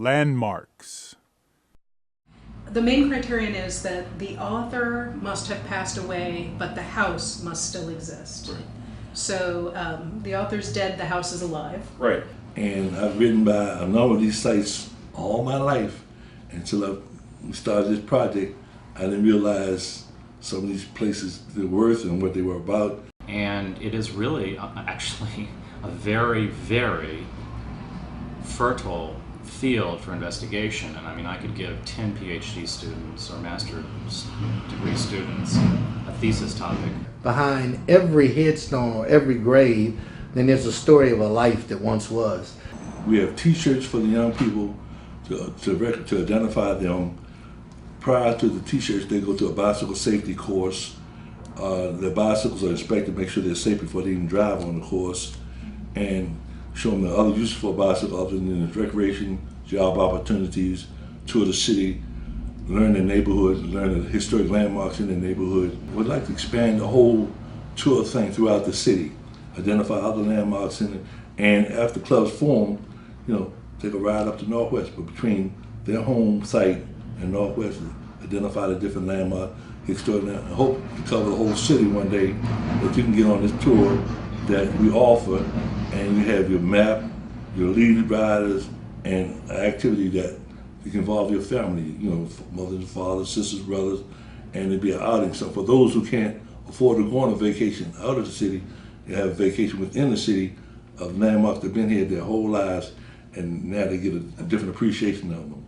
landmarks. The main criterion is that the author must have passed away, but the house must still exist. Right. So the author's dead, the house is alive. Right. And I've written by a number of these sites all my life until I started this project. I didn't realize some of these places, their worth and what they were about. And it is really actually a very, very fertile field for investigation. And I mean, I could give 10 PhD students or master's degree students a thesis topic. Behind every headstone or every grave, then there's a story of a life that once was. We have t-shirts for the young people to identify them. Prior to the t-shirts, they go to a bicycle safety course. Their bicycles are inspected to make sure they're safe before they even drive on the course, and show them the other uses for a bicycle other than recreation, job opportunities, tour the city, learn the neighborhood, learn the historic landmarks in the neighborhood. We'd like to expand the whole tour thing throughout the city, identify other landmarks in it, and after clubs form, take a ride up to Northwest, but between their home site and Northwest, identify the different landmarks, extraordinary. I hope to cover the whole city one day, that you can get on this tour that we offer, and you have your map, your lead riders, and an activity that you can involve your family, mothers and fathers, sisters, brothers, and it'd be an outing. So for those who can't afford to go on a vacation out of the city, you have a vacation within the city of landmarks that have been here their whole lives, and now they get a different appreciation of them.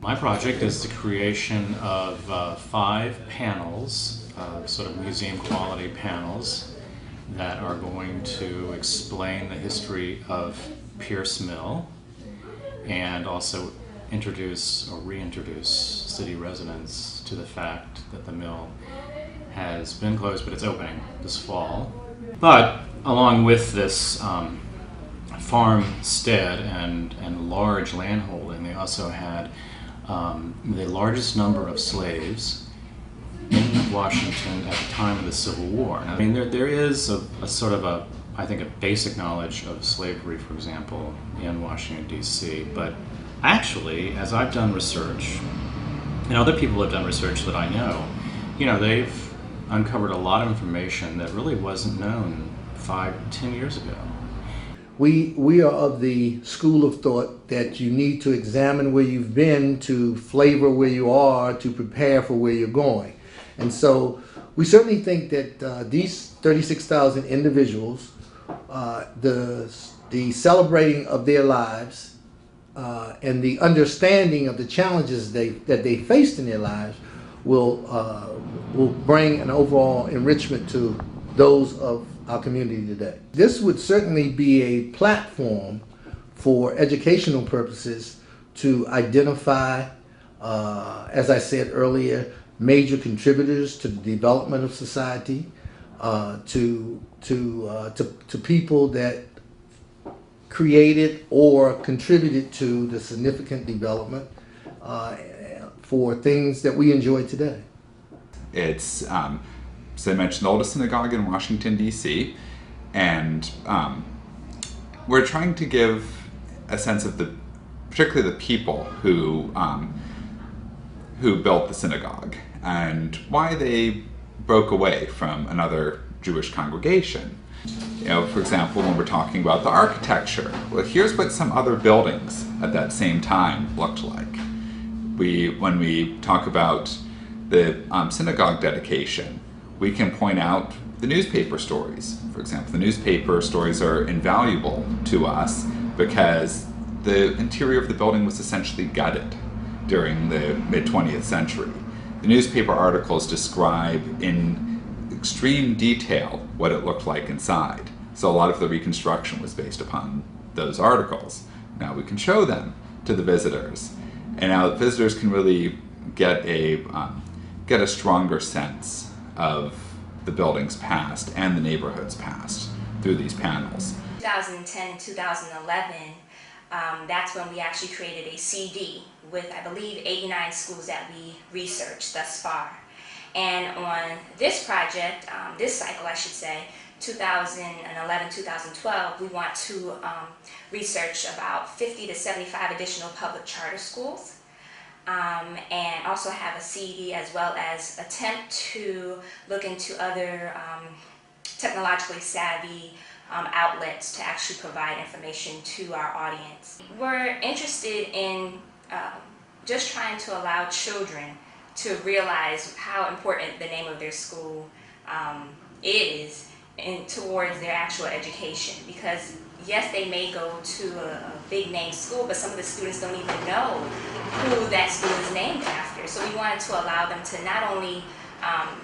My project is the creation of 5 panels, sort of museum quality panels, that are going to explain the history of Pierce Mill and also introduce or reintroduce city residents to the fact that the mill has been closed, but it's opening this fall. But along with this farmstead and large landholding, they also had the largest number of slaves in Washington at the time of the Civil War. Now, I mean, there is a sort of I think a basic knowledge of slavery, for example, in Washington, D.C., but actually, as I've done research, and other people have done research that I know, they've uncovered a lot of information that really wasn't known 5-10 years ago. We are of the school of thought that you need to examine where you've been to flavor where you are to prepare for where you're going. And so we certainly think that these 36,000 individuals, the celebrating of their lives and the understanding of the challenges that they faced in their lives will bring an overall enrichment to those of our community today. This would certainly be a platform for educational purposes to identify, as I said earlier, major contributors to the development of society, to people that created or contributed to the significant development for things that we enjoy today. It's, as I mentioned, the oldest synagogue in Washington, D.C., and we're trying to give a sense of particularly the people who built the synagogue and why they broke away from another Jewish congregation. For example, when we're talking about the architecture, well, here's what some other buildings at that same time looked like. When we talk about the synagogue dedication, we can point out the newspaper stories. For example, the newspaper stories are invaluable to us because the interior of the building was essentially gutted during the mid-20th century. The newspaper articles describe in extreme detail what it looked like inside. So a lot of the reconstruction was based upon those articles. Now we can show them to the visitors, and now visitors can really get a stronger sense of the building's past and the neighborhood's past through these panels. 2010, 2011, that's when we actually created a CD with, I believe, 89 schools that we researched thus far. And on this project, this cycle I should say, 2011-2012, we want to research about 50 to 75 additional public charter schools, and also have a CED, as well as attempt to look into other technologically savvy outlets to actually provide information to our audience. We're interested in just trying to allow children to realize how important the name of their school is towards their actual education, because yes, they may go to a big name school, but some of the students don't even know who that school is named after. So we wanted to allow them to not only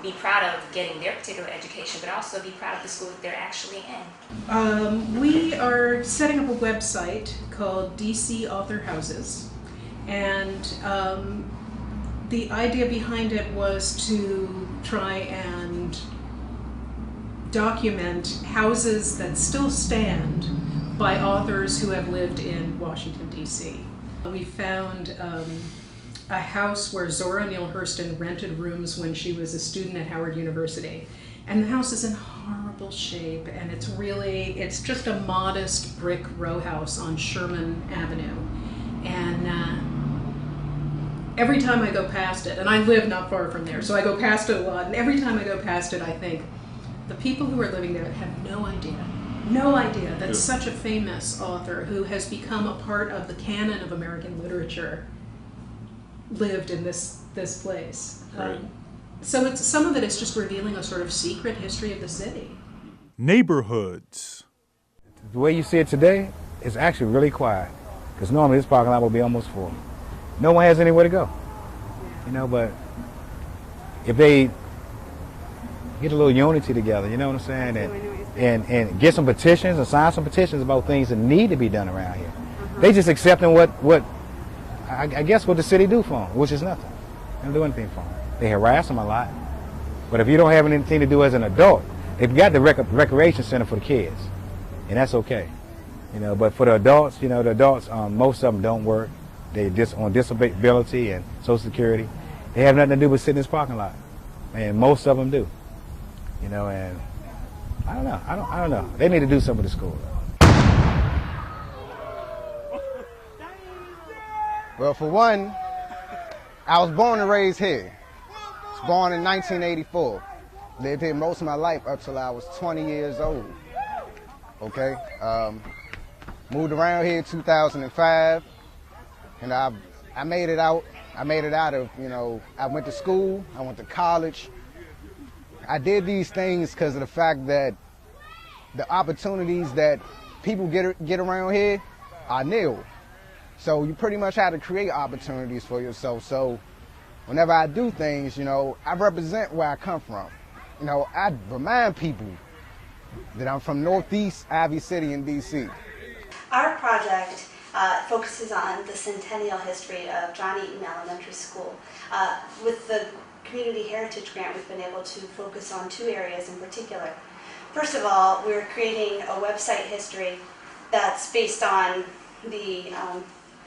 be proud of getting their particular education, but also be proud of the school that they're actually in. We are setting up a website called DC Author Houses, and the idea behind it was to try and document houses that still stand by authors who have lived in Washington, D.C. We found a house where Zora Neale Hurston rented rooms when she was a student at Howard University. And the house is in horrible shape, and it's just a modest brick row house on Sherman Avenue. And every time I go past it, and I live not far from there, so I go past it a lot, and every time I go past it, I think, the people who are living there have no idea that such a famous author who has become a part of the canon of American literature lived in this place. Right. So some of it is just revealing a sort of secret history of the city. Neighborhoods. The way you see it today is actually really quiet, because normally this parking lot will be almost full. No one has anywhere to go, but if they get a little unity together, you know what I'm saying, and get some petitions and sign some petitions about things that need to be done around here. They just accepting what I guess what the city do for them, which is nothing. They don't do anything for them. They harass them a lot. But if you don't have anything to do as an adult, they've got the recreation center for the kids, and that's okay. But for the adults, most of them don't work. They just on disability and Social Security. They have nothing to do but sit in this parking lot, and most of them do. And I don't know. I don't know. They need to do something with the school. Well, for one, I was born and raised here. I was born in 1984. Lived here most of my life up till I was 20 years old. Okay? Moved around here in 2005, and I made it out. I made it out of, I went to school, I went to college. I did these things because of the fact that the opportunities that people get around here are nil. So you pretty much have to create opportunities for yourself. So whenever I do things, I represent where I come from. I remind people that I'm from Northeast Ivy City in D.C. Our project focuses on the centennial history of John Eaton Elementary School. With the Community Heritage Grant, we've been able to focus on two areas in particular. First of all, we're creating a website history that's based on the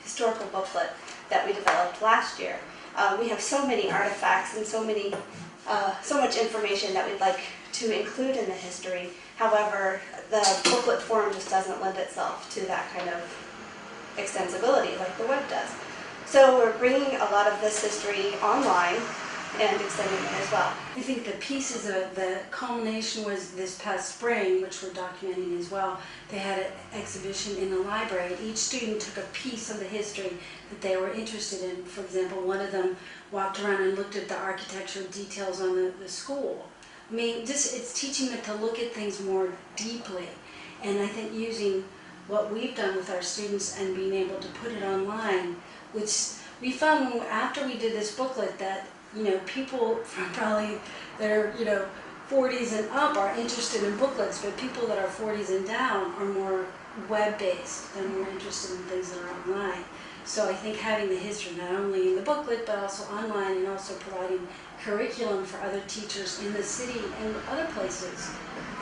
historical booklet that we developed last year. We have so many artifacts and so much information that we'd like to include in the history. However, the booklet form just doesn't lend itself to that kind of extensibility like the web does. So we're bringing a lot of this history online and extending it as well. I think the pieces of the culmination was this past spring, which we're documenting as well. They had an exhibition in the library. Each student took a piece of the history that they were interested in. For example, one of them walked around and looked at the architectural details on the school. I mean, it's teaching them to look at things more deeply. And I think using what we've done with our students and being able to put it online, which we found after we did this booklet that people from probably their 40s and up are interested in booklets, but people that are 40s and down are more web-based and more interested in things that are online. So I think having the history not only in the booklet but also online, and also providing curriculum for other teachers in the city and other places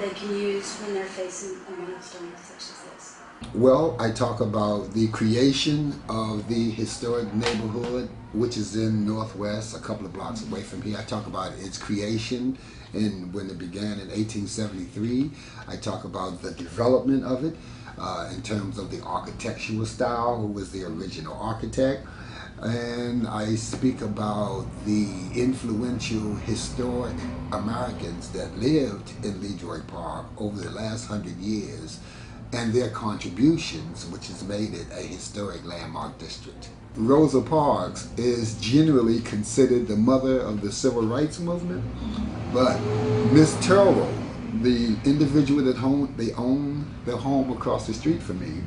they can use when they're facing a milestone such as this. Well, I talk about the creation of the historic neighborhood, which is in Northwest, a couple of blocks away from here. I talk about its creation and when it began in 1873. I talk about the development of it in terms of the architectural style, who was the original architect. And I speak about the influential historic Americans that lived in LeDroit Park over the last 100 years and their contributions, which has made it a historic landmark district. Rosa Parks is generally considered the mother of the civil rights movement, but Miss Turlow, the individual that owned their home across the street from me,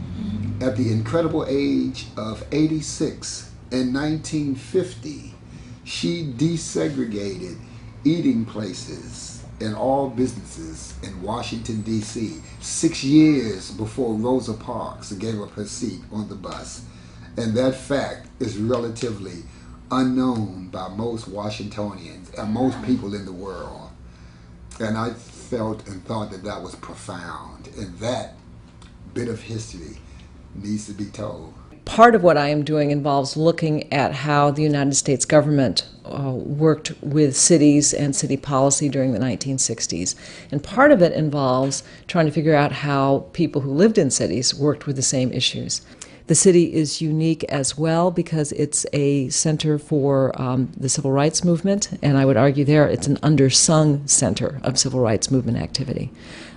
at the incredible age of 86, in 1950, she desegregated eating places in all businesses in Washington, D.C., 6 years before Rosa Parks gave up her seat on the bus. And that fact is relatively unknown by most Washingtonians and most people in the world. And I felt and thought that that was profound. And that bit of history needs to be told. Part of what I am doing involves looking at how the United States government worked with cities and city policy during the 1960s. And part of it involves trying to figure out how people who lived in cities worked with the same issues. The city is unique as well because it's a center for the civil rights movement, and I would argue there it's an undersung center of civil rights movement activity.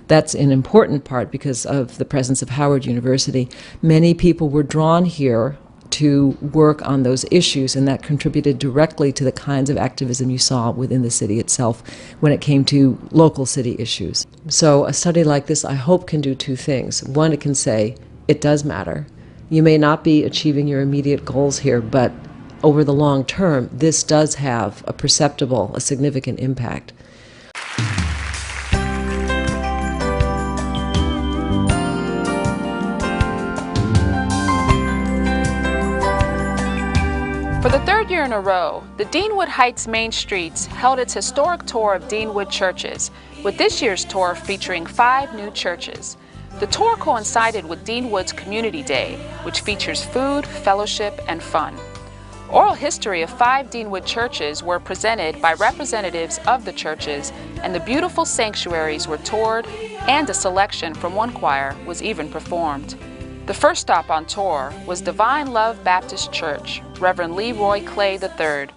That's an important part because of the presence of Howard University. Many people were drawn here to work on those issues, and that contributed directly to the kinds of activism you saw within the city itself when it came to local city issues. So a study like this, I hope, can do two things. One, it can say, it does matter. You may not be achieving your immediate goals here, but over the long term, this does have a significant impact. For the third year in a row, the Deanwood Heights Main Streets held its historic tour of Deanwood churches, with this year's tour featuring 5 new churches. The tour coincided with Deanwood's Community Day, which features food, fellowship, and fun. Oral history of 5 Deanwood churches were presented by representatives of the churches, and the beautiful sanctuaries were toured, and a selection from one choir was even performed. The first stop on tour was Divine Love Baptist Church, Reverend Leroy Clay III.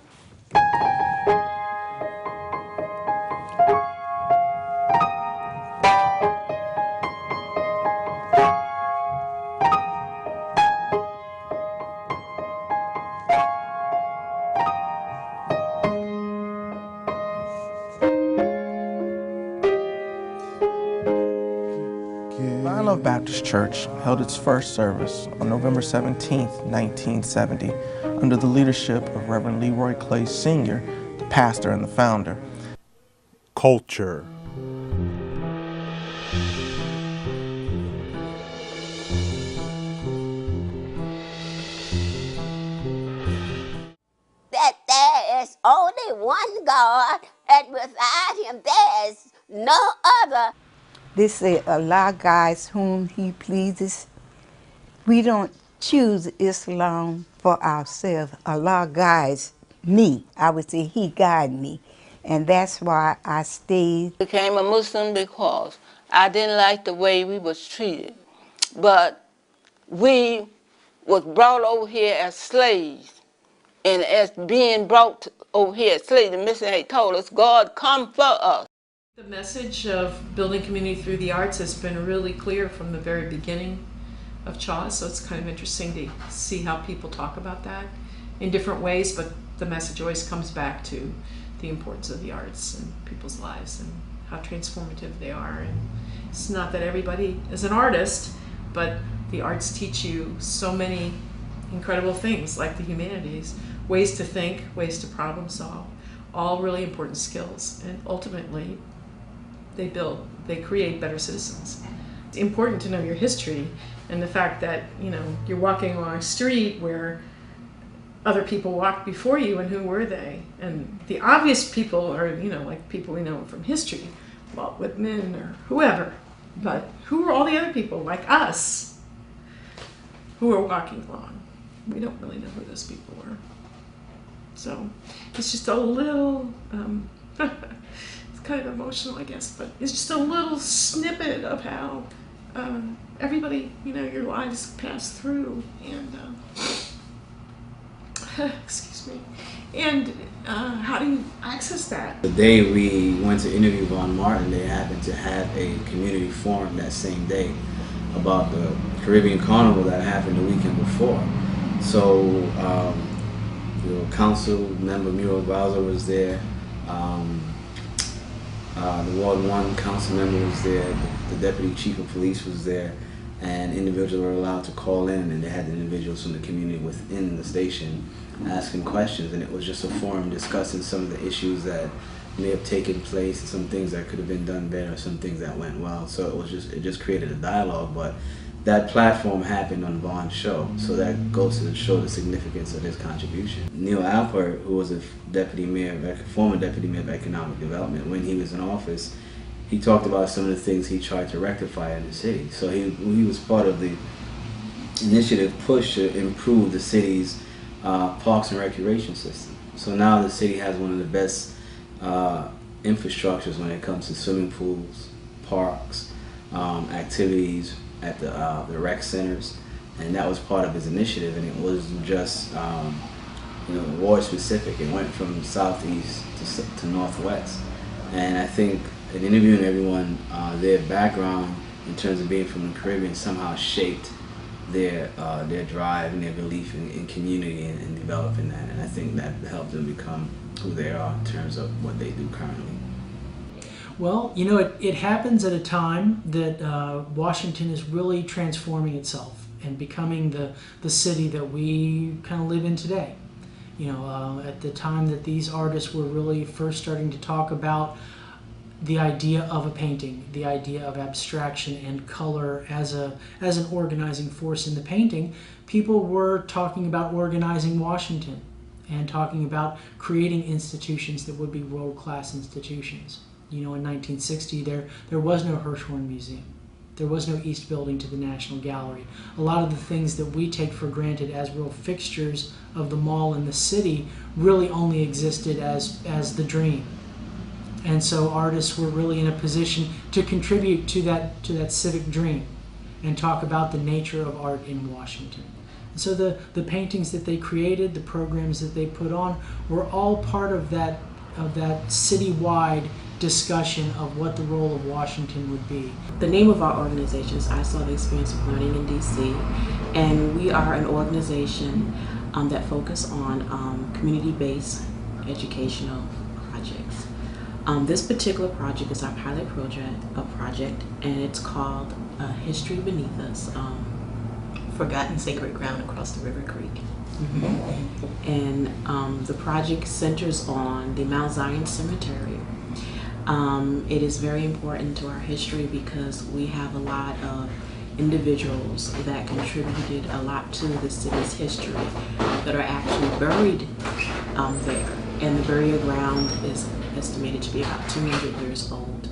Divine Love Baptist Church held its first service on November 17, 1970, under the leadership of Reverend Leroy Clay Sr., the pastor and the founder. Culture. That there is only one God, and without him there is no other. They say, allow God whom he pleases. We don't choose Islam for ourselves. Allah guides me. I would say he guided me. And that's why I stayed. Became a Muslim because I didn't like the way we was treated. But we was brought over here as slaves. And as being brought over here as slaves, the missionary told us, God come for us. The message of building community through the arts has been really clear from the very beginning of CHA, so it's kind of interesting to see how people talk about that in different ways, but the message always comes back to the importance of the arts in people's lives and how transformative they are. And it's not that everybody is an artist, but the arts teach you so many incredible things, like the humanities, ways to think, ways to problem solve, all really important skills, and ultimately they create better citizens. It's important to know your history and the fact that, you know, you're walking along a street where other people walked before you, and who were they? And the obvious people are, you know, like people we know from history, Walt Whitman or whoever, but who were all the other people like us who are walking along? We don't really know who those people were. So it's just a little, it's kind of emotional, I guess, but it's just a little snippet of how everybody, your lives pass through, and excuse me, and how do you access that? The day we went to interview Von Martin, they happened to have a community forum that same day about the Caribbean Carnival that happened the weekend before. So the council member Muriel Bowser was there. The Ward 1 council member was there, the deputy chief of police was there, and individuals were allowed to call in, and they had individuals from the community within the station asking questions, and it was just a forum discussing some of the issues that may have taken place, and some things that could have been done better, some things that went well. So it just created a dialogue, but that platform happened on Vaughn's show, so that goes to show the significance of his contribution. Neil Alpert, who was a former deputy mayor of economic development, when he was in office, he talked about some of the things he tried to rectify in the city. So he was part of the initiative push to improve the city's parks and recreation system. So now the city has one of the best infrastructures when it comes to swimming pools, parks, activities at the rec centers, and that was part of his initiative, and it wasn't just ward specific. It went from southeast to northwest, and I think in interviewing everyone, their background in terms of being from the Caribbean somehow shaped their drive and their belief in community and developing that, and I think that helped them become who they are in terms of what they do currently. Well, it happens at a time that Washington is really transforming itself and becoming the city that we kind of live in today. At the time that these artists were really first starting to talk about the idea of a painting, the idea of abstraction and color as an organizing force in the painting, people were talking about organizing Washington and talking about creating institutions that would be world-class institutions. In 1960, there was no Hirshhorn Museum. There was no East Building to the National Gallery. A lot of the things that we take for granted as real fixtures of the mall and the city really only existed as the dream. And so artists were really in a position to contribute to that civic dream and talk about the nature of art in Washington. And so the paintings that they created, the programs that they put on, were all part of that citywide discussion of what the role of Washington would be. The name of our organization is I Saw the Experience of Learning in DC, and we are an organization that focus on community-based educational projects. This particular project is our pilot project, and it's called History Beneath Us, Forgotten Sacred Ground Across the River Creek. Mm-hmm. And the project centers on the Mount Zion Cemetery. It is very important to our history because we have a lot of individuals that contributed a lot to the city's history that are actually buried there. And the burial ground is estimated to be about 200 years old.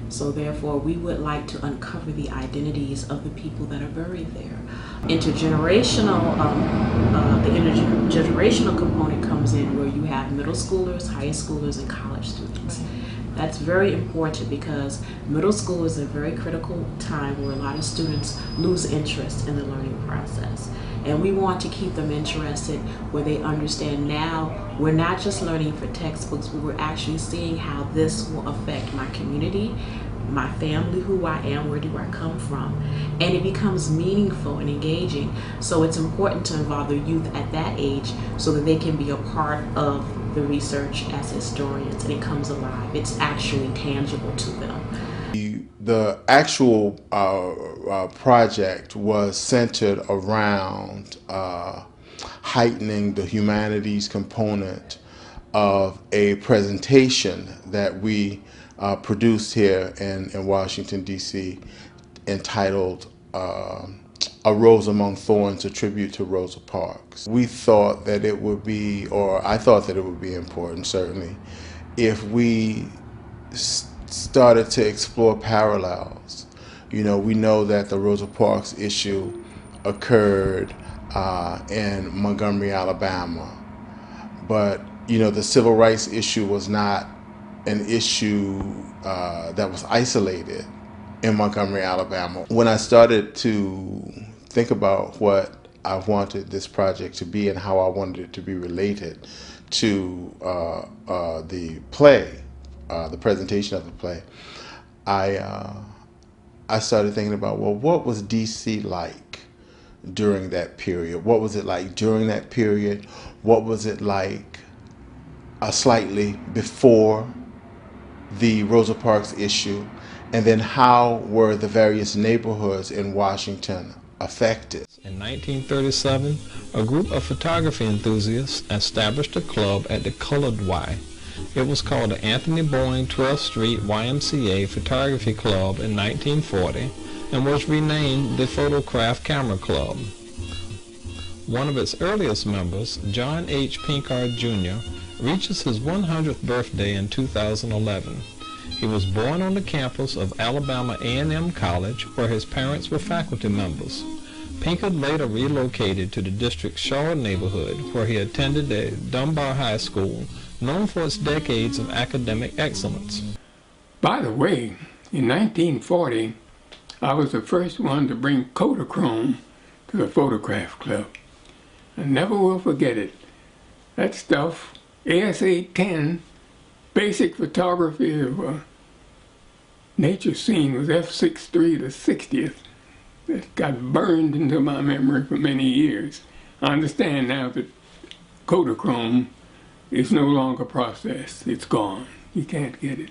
So therefore, we would like to uncover the identities of the people that are buried there. The intergenerational component comes in where you have middle schoolers, high schoolers, and college students. Right. That's very important because middle school is a very critical time where a lot of students lose interest in the learning process. And we want to keep them interested where they understand now we're not just learning for textbooks, but we're actually seeing how this will affect my community, my family, who I am, where do I come from. And it becomes meaningful and engaging. So it's important to involve the youth at that age so that they can be a part of the research as historians, and it comes alive. It's actually tangible to them. The actual project was centered around heightening the humanities component of a presentation that we produced here in Washington, D.C., entitled A Rose Among Thorns, a tribute to Rosa Parks. We thought that it would be, or I thought that it would be important, certainly, if we started to explore parallels. We know that the Rosa Parks issue occurred in Montgomery, Alabama, but the civil rights issue was not an issue that was isolated in Montgomery, Alabama. When I started to think about what I wanted this project to be and how I wanted it to be related to the play, the presentation of the play, I started thinking about, well, what was DC like during that period? What was it like during that period? What was it like slightly before the Rosa Parks issue? And then how were the various neighborhoods in Washington affected? In 1937, a group of photography enthusiasts established a club at the Colored Y. It was called the Anthony Boyne 12th Street YMCA Photography Club in 1940 and was renamed the Photograph Camera Club. One of its earliest members, John H. Pinkard Jr., reaches his 100th birthday in 2011. He was born on the campus of Alabama A&M College, where his parents were faculty members. Pinkard later relocated to the district's Shaw neighborhood, where he attended the Dunbar High School, known for its decades of academic excellence. By the way, in 1940, I was the first one to bring Kodachrome to the Photograph Club. I never will forget it. That stuff, AS-810, basic photography of nature scene, was F6.3 to 60th. It got burned into my memory for many years. I understand now that Kodachrome is no longer processed. It's gone. You can't get it.